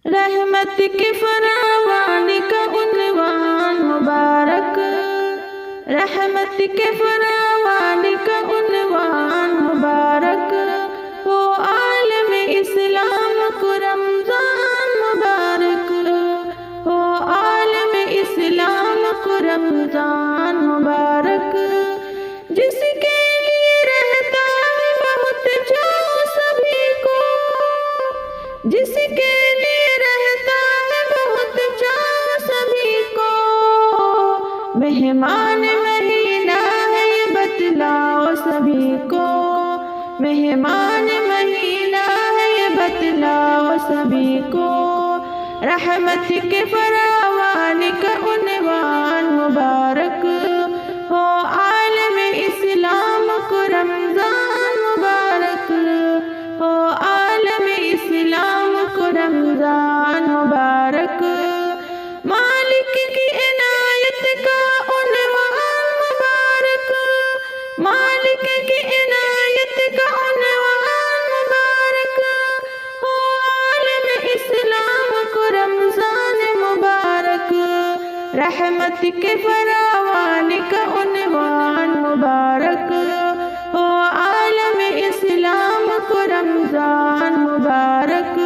رحمت کے فراوان کا عنوان مبارک، رحمت کے فراوان کا عنوان مبارک، ہو عالم اسلام کو رمضان مبارک، ہو عالم اسلام کو رمضان مبارک، جس کے لیے رہتا ہے بہت جو سبھی کو، جس کے لیے رہتا ہے بہت جو سبھی کو، مہمان مہینہ ہے یہ بتلاؤ سبھی کو، مہمان مہینہ ہے یہ بتلاؤ سبھی کو، رحمت کے فراوان کا عنوان مبارک، ہو عالم اسلام کو رمضان مبارک، ہو عالم اسلام کو رمضان مبارک، مالک کی عنایت کا عنوان مبارک، مالک کی عنایت کا عنوان مبارک، ہو عالم اسلام کو رمضان مبارک، رحمت کے فراوان کا عنوان مبارک، ہو عالم اسلام کو رمضان مبارک،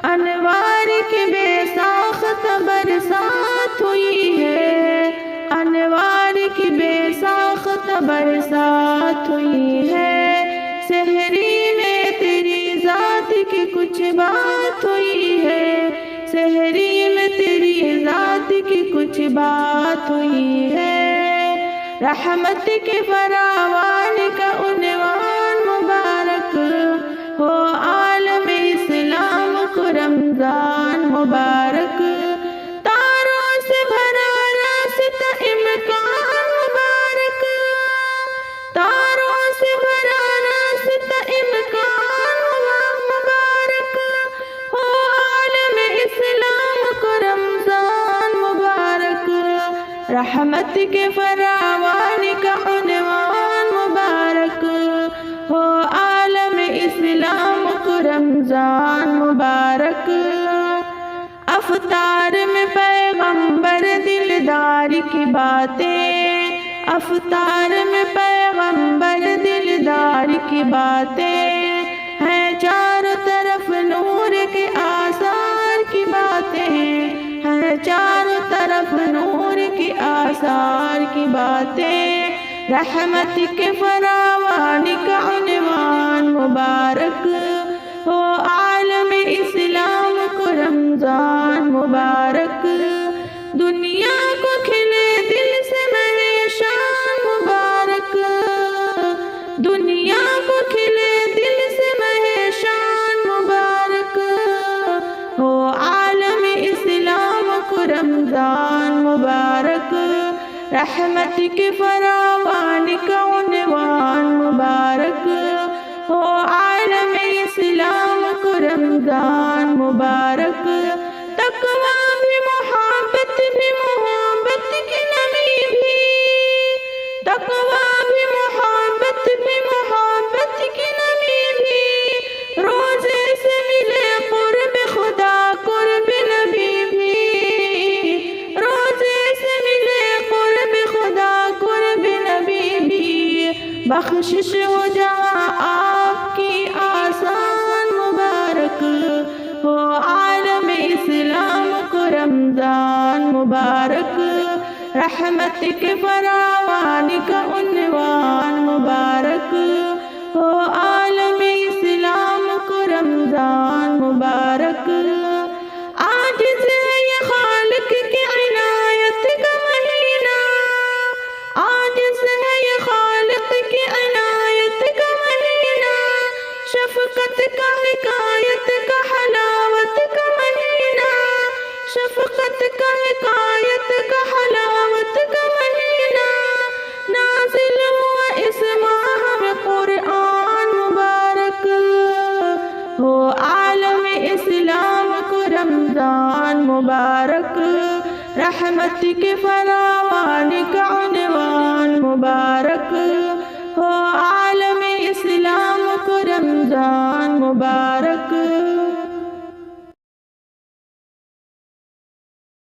انوار کی بے ساخت برسات ہوئی ہے، انوار کی بے ساخت برسات ہوئی ہے، سحری میں تیری ذات کی کچھ بات ہوئی ہے، سحری میں تیری ذات کی کچھ بات ہوئی ہے، رحمت کے فراوان کا عنوان مبارک، ہو عالم اسلام کو رمضان مبارک، تاروں سے بھرا راستہ امکان مبارک، تاروں سے بھرا راستہ امکان مبارک، ہو عالم اسلام کو رمضان مبارک، رحمت کے فراوان کا عنوان مبارک، ہو عالم اسلام کو رمضان مبارک، افطار میں پیغمبر دلدار کی باتیں، افطار میں پیغمبر دلدار کی باتیں، ہیں چاروں طرف نور کے آثار کی باتیں، ہیں چاروں طرف نور کے آثار کی باتیں، رحمت کے فراوان کا عنوان مبارک، ہو عالم اسلام کو رمضان مبارک، دنیا کو کھلے دل سے مہے شان مبارک، دنیا کو کھلے دل سے مہے شان مبارک، ہو عالم اسلام کو رمضان مبارک، رحمت کے فراوان کا عنوان مبارک، ہو عالم اسلام کو رمضان مبارک، تقویٰ بھی محبت کی نمی بھی، تقویٰ بھی محبت کی نمی بھی، روزے سے ملے قرب خدا قرب نبی بھی، روزے سے ملے قرب خدا قرب نبی بھی، بخشش ہو جہاں آپ کی آسان مبارک، ہو عالم اسلام کو رمضان مبارک، رحمت کے فراوان کا عنوان مبارک، ہو عالم اسلام کو رمضان مبارک، عاجز ہے یہ خالق کی عنایت کا مہینہ، عاجز ہے یہ خالق کی عنایت کا مہینہ، شفقت کا حکایت کا حلاوت کا مہینہ، شفقت کا حکایت کا حلاوت کا مہینہ، نازل ہوا اس ماہ میں قرآن مبارک، ہو عالم اسلام کو رمضان مبارک، رحمت کے فراوان کا عنوان مبارک، ہو عالم اسلام کو رمضان مبارک۔